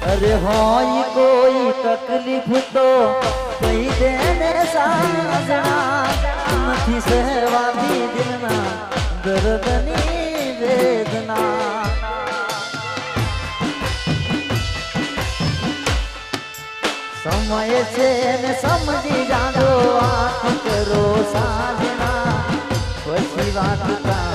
अरे होई कोई तकलीफ तो कही देने साजना નથી સહેવાતી દિલના દર્દની વેદના સમય છે ને સમજી જાજો વાત કરો સાજણા પછી વાત કા